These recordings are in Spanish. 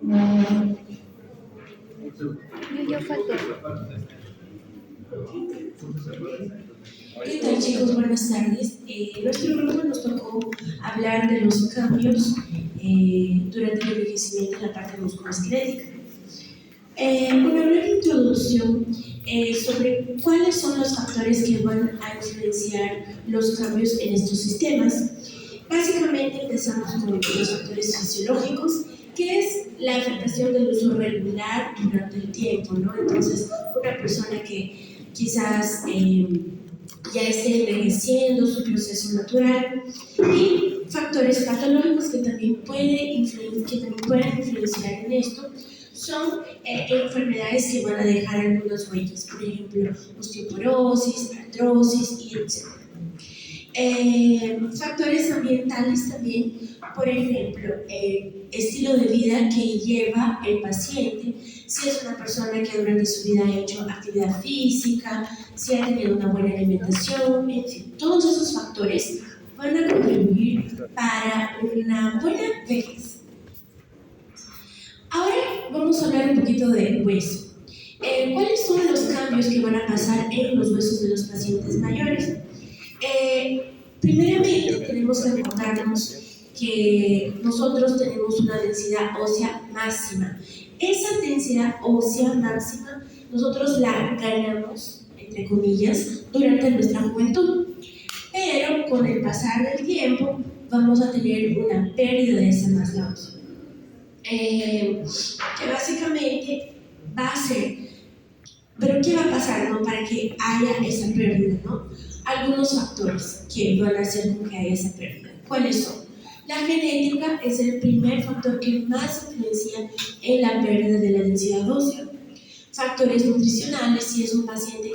Yo falté. ¿Qué tal, chicos? Buenas tardes. Nuestro grupo nos tocó hablar de los cambios durante el envejecimiento en la parte musculoesquelética. Una breve introducción sobre cuáles son los factores que van a influenciar los cambios en estos sistemas. Básicamente empezamos con los factores fisiológicos, que es la afectación del uso regular durante el tiempo, ¿no? Entonces, una persona que quizás ya esté envejeciendo, su proceso natural, y factores patológicos que también pueden influenciar en esto son enfermedades que van a dejar algunas huellas, por ejemplo, osteoporosis, artrosis y etc. Factores ambientales también, por ejemplo, estilo de vida que lleva el paciente, si es una persona que durante su vida ha hecho actividad física, si ha tenido una buena alimentación, en fin, todos esos factores van a contribuir para una buena vejez. Ahora vamos a hablar un poquito del hueso. ¿Cuáles son los cambios que van a pasar en los huesos de los pacientes mayores? Primeramente tenemos que acordarnos que nosotros tenemos una densidad ósea máxima. Esa densidad ósea máxima nosotros la ganamos, entre comillas, durante nuestra juventud, pero con el pasar del tiempo vamos a tener una pérdida de esa masa ósea, que básicamente va a ser, pero ¿qué va a pasar, no? Para que haya esa pérdida, ¿no? Algunos factores que van a hacer con que haya esa pérdida. ¿Cuáles son? La genética es el primer factor que más influencia en la pérdida de la densidad ósea. Factores nutricionales, si es un paciente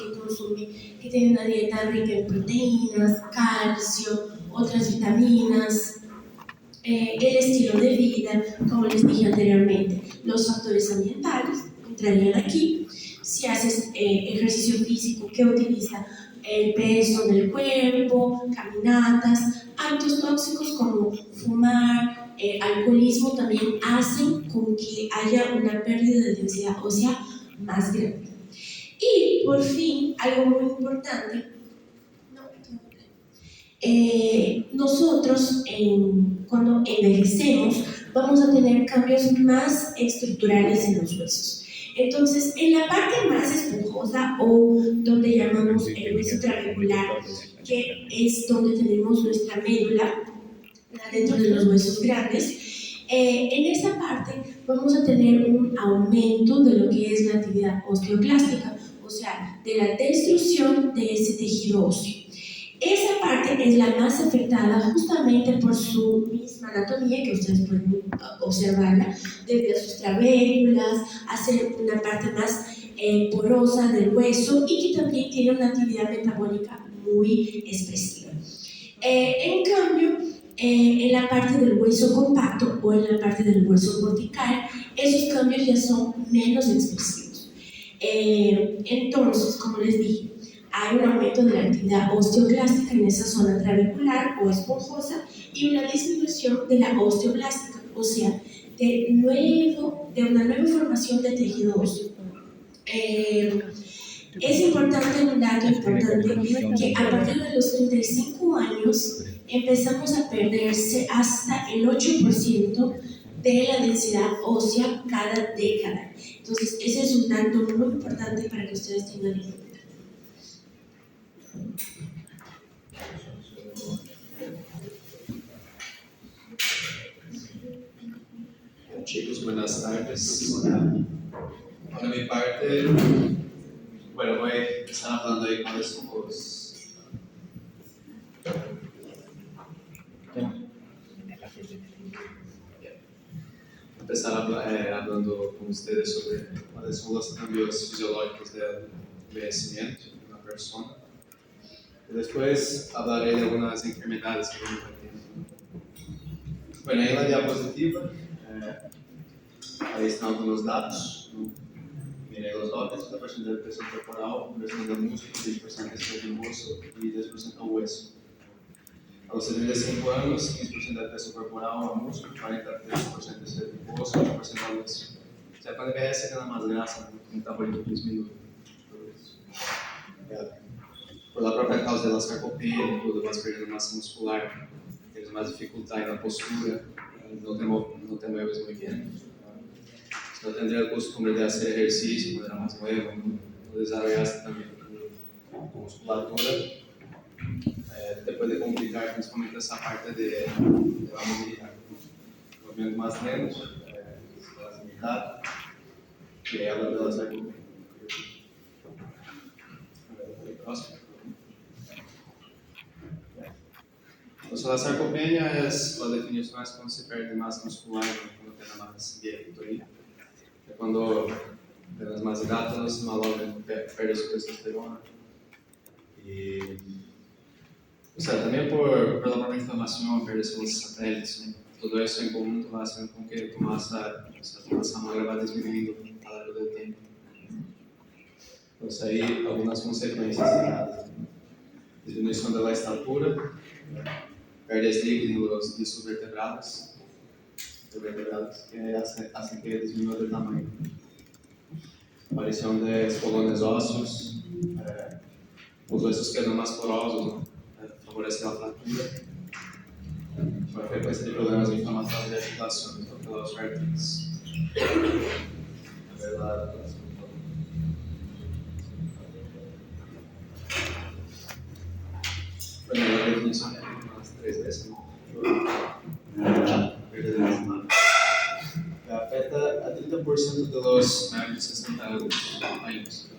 que tiene una dieta rica en proteínas, calcio, otras vitaminas, el estilo de vida, como les dije anteriormente. Los factores ambientales entrarían aquí. Si haces ejercicio físico que utiliza el peso del cuerpo, caminatas, hábitos tóxicos como fumar, alcoholismo también hacen con que haya una pérdida de densidad ósea más grande. Y por fin, algo muy importante, nosotros cuando envejecemos vamos a tener cambios más estructurales en los huesos. Entonces, en la parte más esponjosa o donde llamamos el hueso trabecular, que es donde tenemos nuestra médula, dentro de los huesos grandes, en esta parte vamos a tener un aumento de lo que es la actividad osteoclástica, o sea, de la destrucción de ese tejido óseo. Esa parte es la más afectada justamente por su misma anatomía, que ustedes pueden observarla, desde sus trabéculas, hacer una parte más porosa del hueso y que también tiene una actividad metabólica muy expresiva. En cambio, en la parte del hueso compacto o en la parte del hueso cortical, esos cambios ya son menos expresivos. Entonces, como les dije, hay un aumento de la actividad osteoclástica en esa zona trabecular o esponjosa y una disminución de la osteoblástica, o sea, de una nueva formación de tejido óseo. Es importante, un dato importante, que a partir de los 35 años empezamos a perderse hasta el 8% de la densidad ósea cada década. Entonces, ese es un dato muy importante para que ustedes tengan en cuenta. Chicos, buenas tardes. Por mi parte, bueno, voy a empezar hablando de cuáles son los... Empezar hablando con ustedes sobre cuáles son los cambios fisiológicos del envejecimiento de una persona. Y después hablaré de algunas enfermedades que vamos teniendo. Bueno, ahí en la diapositiva, ahí están algunos datos. Mirei los datos, 10% de presión corporal, 10% del músculo, 10% del músculo y 10% del hueso. Aos 75 anos, 15% da pressão corporal a músculo, 43% de ser imposto, 8% da luz. Se quando envelhece, é aquela mais graça, o metabolismo diminui. Por a própria causa da sarcopenia, quando vas perdendo massa muscular, temos mais dificuldade na postura, não te mueves muy bien. No tendría el costumbre de hacer ejercicio cuando era más nuevo, no desarrollaste también tu musculatura, te puede complicar principalmente esa parte de la movilidad. Movimiento más lento, se vas a limitar, y ahí habla de la sarcopenia. Próximo. Entonces, la sarcopenia es la definición es cuando se pierde masa muscular cuando tiene más viejito. Cuando tienes más hidratos, más perde su testosterona. Y, o sea, también por la propia inflamación, perde sus satélites, ¿no? Todo eso en conjunto va haciendo con que tu masa magra va disminuyendo a lo largo del tiempo. Entonces, ahí algunas consecuencias: disminución de la estatura, perdes líquidos de sus vertebrados, que hacen que disminúa de tamaño. Aparición de espolones óseos, os ossos quedam mais porosos, ¿no? Favorece a fratura, por frequência de problemas inflamatórios de articulações, então pela osteoartrite. Bueno, la definición es unas 3 veces, ¿no? Afeta a 30% de los mayores de 60 años.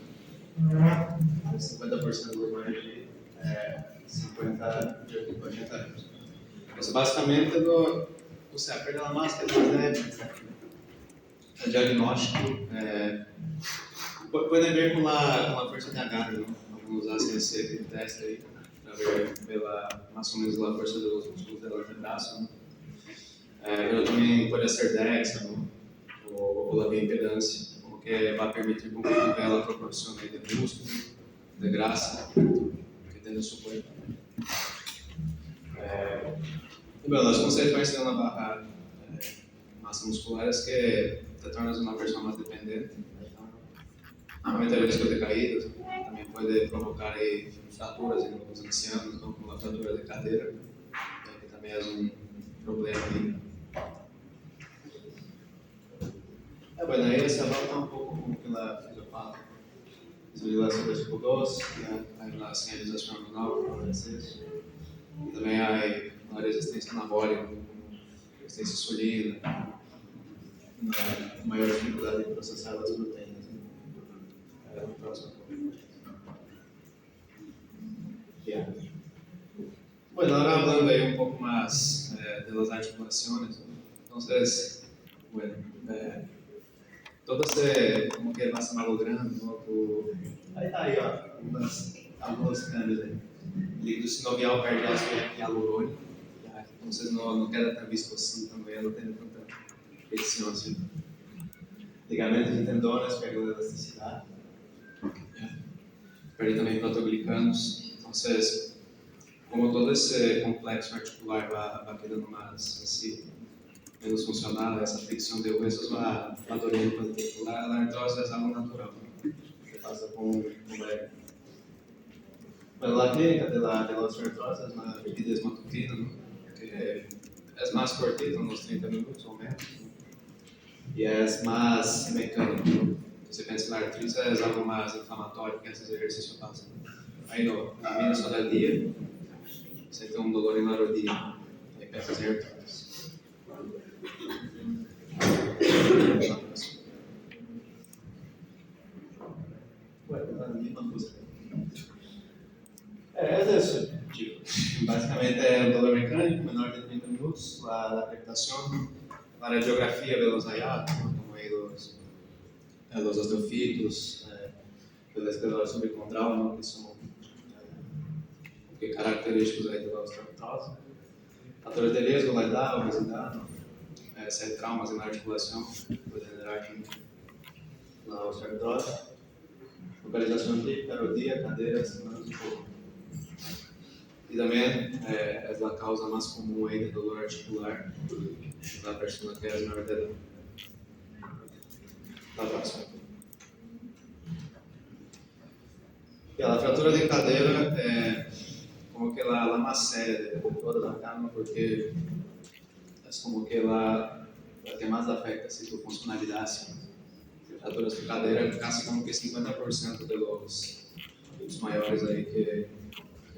50% de los mayores de 50 y 80 años. Entonces, básicamente, o sea, perder la máscara el diagnóstico puede ver con la fuerza de agarre, ¿no? Algunos hacen ese teste ahí para ver más o menos la fuerza de los músculos del antebrazo, ¿no? Pero también puede ser DEXA, ¿no? O la bioimpedância, como que va a permitir que vea la proporción de músculo, de grasa que tem no su cuerpo. Bueno, las consecuencias de una baja masa muscular es que te tornas una persona más dependiente. Aumenta el riesgo de caídas, también puede provocar fraturas en los ancianos, ¿no? Como la fratura de cadera, que también es un problema ahí. Bueno, ahí se aborda un poco como que la fisiopatía, desvalidación de tipo 2, hay la señalización hormonal por exceso, y también hay una resistencia anabólica, resistência insulina, uma maior dificuldade de processar as proteínas. O próximo. Yeah. Bueno, ahora hablando ahí un poco más de las articulaciones, entonces, bueno, todo este, como que va se malogrando, ¿no? Ahí está ahí, ó, algunos cambios ahí. Líquido sinovial cardíaco e hialurônico, entonces no queda tan viscoso também, não tem tanta fricção assim. Ligamentos e tendões perdem elasticidade, perdem também protoglicanos. Então, como todo esse complexo articular vai quedando mais assim, menos funcional, essa fricção de huesos vai dolendo para articular, a artrose é algo natural, que passa com o breve. Bueno, la técnica de la osteoartrose es una rigidez matutina, ¿no? Que es más cortita, unos 30 minutos o menos, ¿no? Y es más mecánico, ¿no? Você pensa que la artritis es algo más inflamatorio que esses ejercicios pasan. Aí no, a minha só dá dia, você tem um dolor na rodilha, aí pensa em artritis. Bueno, a misma coisa. Es eso, chicos. Básicamente un dolor mecánico, menor de 30 minutos, la afectación, la radiografía de los hallados, ¿no? Como ahí los osteofitos, el esclerosis subcondral, ¿no? Que son característicos ahí de la osteoartrose. Fatores de riesgo, la edad, obesidad, ¿no? Si hay traumas en la articulación, puede generar la osteoartrose. Localización típica, rodilla, caderas, manos y cuerpo. Y también es la causa más común ahí de dolor articular en la persona que es menor de edad. La próxima. Y la fractura de cadera como que la más seria de toda la cama porque es como que la que más afecta así, tu funcionalidad. Así. Fracturas de cadera, casi como que 50% de los mayores ahí que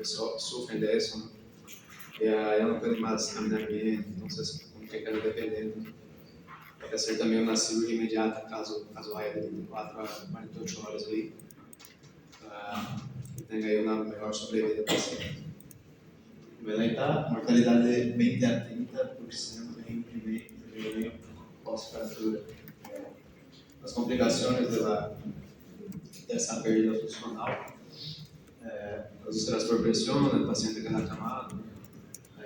sufren de eso, ¿no? Ya no pueden más caminar bien, entonces como que quedan dependiendo. Hay que hacer también una cirugía inmediata caso haya de 24 a 48 horas ahí, para que tenga ahí una mejor sobrevida del paciente. Ahí está, mortalidad de 20 a 30% en primer año pós-fractura. Las complicaciones de esa pérdida funcional, las úlceras por presión, el paciente queda acamado,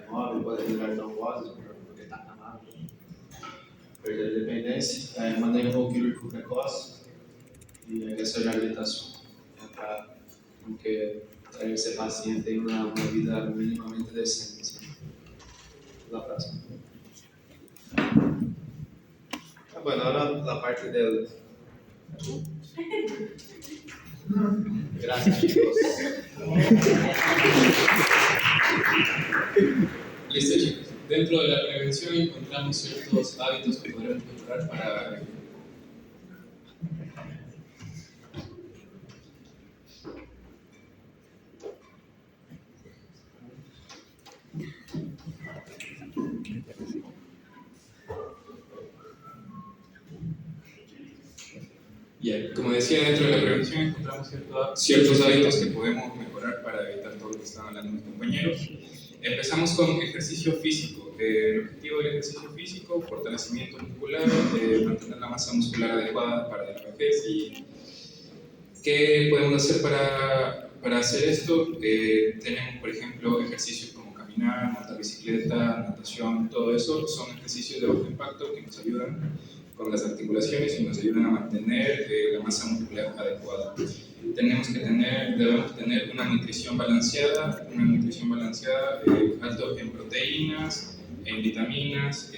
inmóvil, puede generar trombose porque está acamado, pérdida de dependencia, manejo quirúrgico precoce y hay que hacer reabilitación para que traer ese paciente en una vida mínimamente decente. ¿Sí? La próxima. Bueno, ahora la parte del... Gracias, chicos. Listo, chicos. Dentro de la prevención encontramos ciertos hábitos que podremos mejorar para Bien, como decía, dentro de la prevención encontramos ciertos hábitos que podemos mejorar para evitar todo lo que están hablando mis compañeros. Empezamos con ejercicio físico. El objetivo del ejercicio físico, fortalecimiento muscular, mantener la masa muscular adecuada para la vejez. ¿Y qué podemos hacer para hacer esto? Tenemos, por ejemplo, ejercicios como caminar, montar bicicleta, natación, todo eso son ejercicios de bajo impacto que nos ayudan con las articulaciones y nos ayudan a mantener la masa muscular adecuada. Debemos tener una nutrición balanceada alto en proteínas, en vitaminas,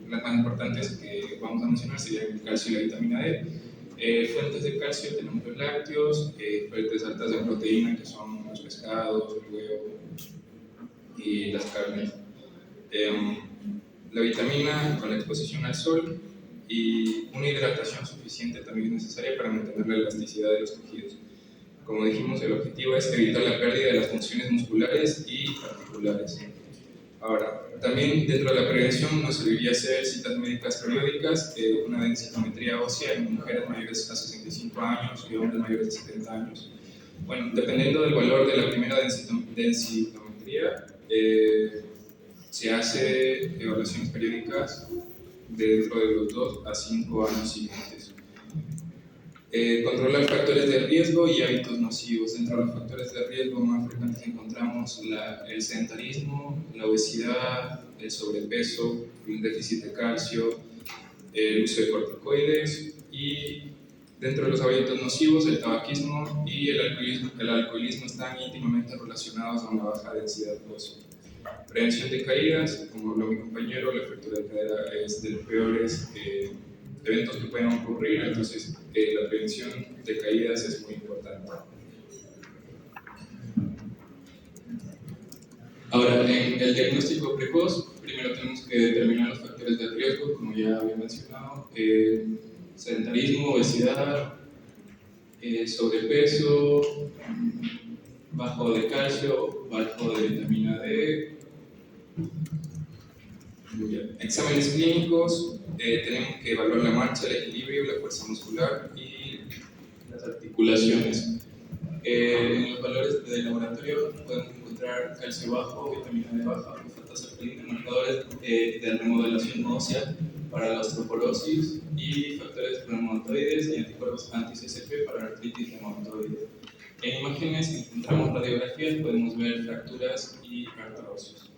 las más importantes que vamos a mencionar serían el calcio y la vitamina D. Fuentes de calcio tenemos los lácteos, fuentes altas de proteína que son los pescados, el huevo y las carnes. La vitamina con la exposición al sol y una hidratación suficiente también es necesaria para mantener la elasticidad de los tejidos. Como dijimos, el objetivo es evitar la pérdida de las funciones musculares y articulares. Ahora, también dentro de la prevención nos serviría hacer citas médicas periódicas, una densitometría ósea en mujeres mayores a 65 años y hombres mayores de 70 años. Bueno, dependiendo del valor de la primera densitometría, se hace evaluaciones periódicas dentro de los 2 a 5 años siguientes. Controlar factores de riesgo y hábitos nocivos. Dentro de los factores de riesgo más frecuentes encontramos el sedentarismo, la obesidad, el sobrepeso, el déficit de calcio, el uso de corticoides y dentro de los hábitos nocivos el tabaquismo y el alcoholismo están íntimamente relacionados con la baja densidad ósea. Prevención de caídas, como habló mi compañero, la fractura de cadera es de los peores eventos que pueden ocurrir, entonces la prevención de caídas es muy importante. Ahora, en el diagnóstico precoz, primero tenemos que determinar los factores de riesgo, como ya había mencionado, sedentarismo, obesidad, sobrepeso, bajo de calcio, bajo de vitamina D. Exámenes clínicos, tenemos que evaluar la marcha, el equilibrio, la fuerza muscular y las articulaciones. En los valores de laboratorio podemos encontrar calcio bajo, vitamina D baja, fosfato alcalina, marcadores de remodelación ósea para la osteoporosis y factores reumatoides y anticuerpos anti-CCP para la artritis reumatoide. En imágenes encontramos radiografías, podemos ver fracturas y artrosios.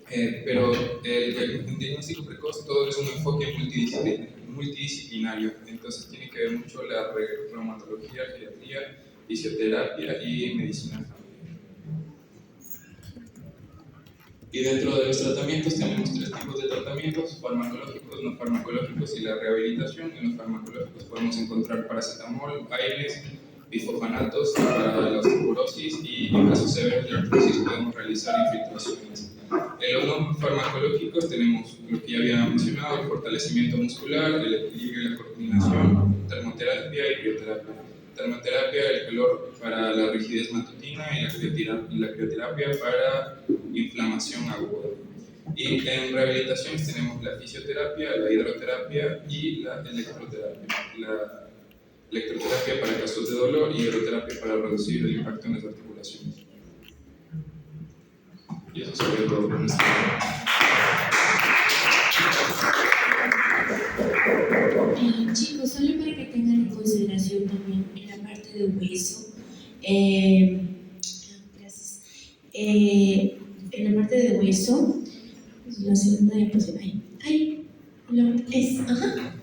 Pero el diagnóstico precoz todo es un enfoque multidisciplinario, entonces tiene que ver mucho la reumatología, geriatría, fisioterapia y medicina familiar. Y dentro de los tratamientos tenemos 3 tipos de tratamientos: farmacológicos, no farmacológicos y la rehabilitación. En los farmacológicos podemos encontrar paracetamol, AINES, bifosfanatos para la osteoporosis, y en casos severos de artrosis podemos realizar infiltraciones. En los no farmacológicos tenemos lo que ya había mencionado: el fortalecimiento muscular, el equilibrio y la coordinación, termoterapia y crioterapia. Termoterapia, el calor para la rigidez matutina, y la crioterapia para inflamación aguda. Y en rehabilitaciones tenemos la fisioterapia, la hidroterapia y la electroterapia. La electroterapia para casos de dolor y hidroterapia para reducir el impacto en las articulaciones. Y eso sería todo por nuestra parte. Chicos, solo para que tengan en consideración también en la parte de hueso, gracias. En la parte de hueso, la segunda diapositiva,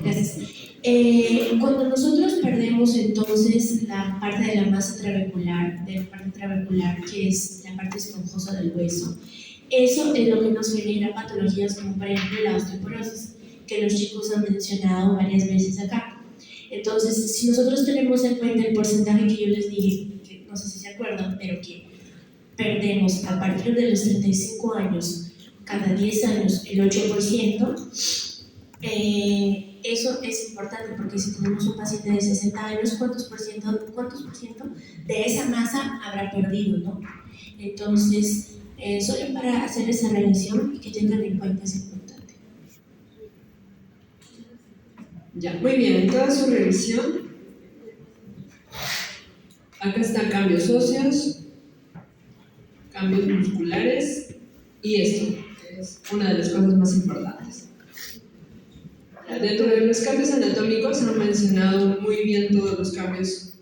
gracias. Cuando nosotros perdemos entonces la parte de la masa trabecular, que es la parte esponjosa del hueso, eso es lo que nos genera patologías como por ejemplo la osteoporosis, que los chicos han mencionado varias veces acá. Entonces, si nosotros tenemos en cuenta el porcentaje que yo les dije, que no sé si se acuerdan, pero que perdemos a partir de los 35 años, cada 10 años, el 8%, eso es importante, porque si tenemos un paciente de 60 años, ¿cuántos por ciento de esa masa habrá perdido, no? Entonces, solo para hacer esa relación y que tengan en cuenta es importante. Ya, muy bien, en toda su revisión, acá están cambios óseos, cambios musculares y esto, que es una de las cosas más importantes. Dentro de los cambios anatómicos se han mencionado muy bien todos los cambios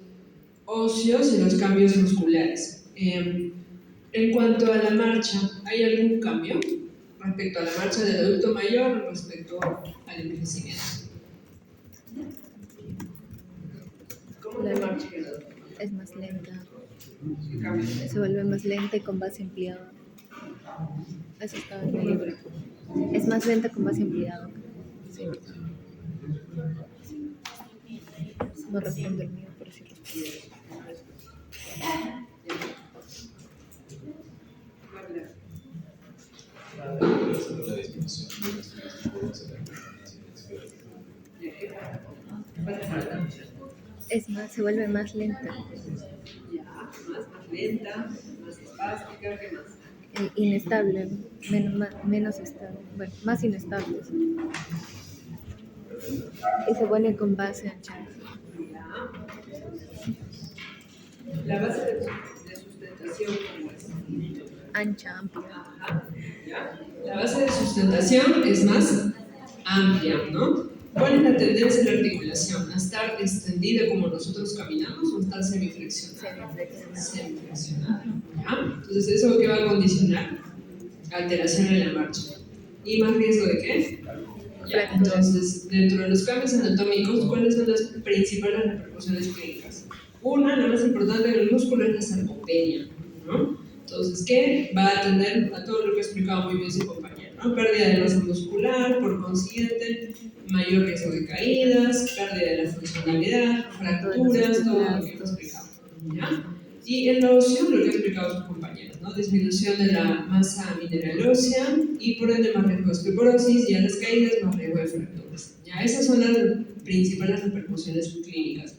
óseos y los cambios musculares. En cuanto a la marcha, ¿hay algún cambio respecto a la marcha del adulto mayor respecto al envejecimiento? ¿Cómo la marcha del adulto mayor? Es más lenta. ¿Qué cambio? Se vuelve más lenta y con base ampliada. Eso está en el libro. Es más lenta con base ampliada. Sí. No responde el mío, pero sí responde. La disminución de las Es más, se vuelve más lenta. Ya, más lenta, más espástica, ¿qué más? Inestable, menos estable, bueno, más inestable. Sí. Y se vuelve con base ancha. Ya. La base de sustentación, ¿cómo es? Ancha, amplia. Ajá, ya. La base de sustentación es más amplia, ¿no? ¿Cuál es la tendencia en la articulación? ¿A estar extendida como nosotros caminamos o a estar semiflexionada? Semiflexionada. ¿Ya? Entonces, ¿eso qué va a condicionar? Alteración en la marcha. ¿Y más riesgo de qué? Ya, entonces, dentro de los cambios anatómicos, ¿cuáles son las principales repercusiones clínicas? Una, la más importante del músculo, es la sarcopenia, ¿no? Entonces, ¿qué? Va a atender a todo lo que ha explicado muy bien su compañero, ¿no? Pérdida de masa muscular, por consiguiente, mayor riesgo de caídas, pérdida de la funcionalidad, fracturas, todo lo que hemos explicado, ¿ya? Y en la óseo, lo que ha explicado sus compañeros, ¿no? Disminución de la masa mineral ósea y por ende más riesgo de osteoporosis, y a las caídas más riesgo de fracturas. ¿Ya? Esas son las principales repercusiones clínicas.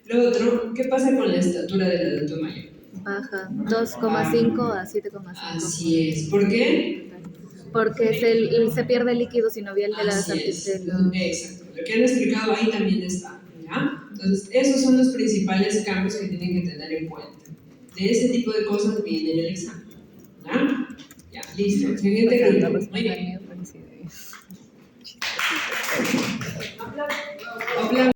Lo otro, ¿qué pasa con la estatura del adulto mayor? Baja 2,5 a 7,5. Así es. ¿Por qué? Porque se pierde el líquido sinovial de las Exacto. Lo que han explicado ahí también está, ¿ya? Entonces, esos son los principales cambios que tienen que tener en cuenta. De ese tipo de cosas viene el examen, ¿ya? Ya, listo. Siguiente grupo. Muy bien. Aplausos.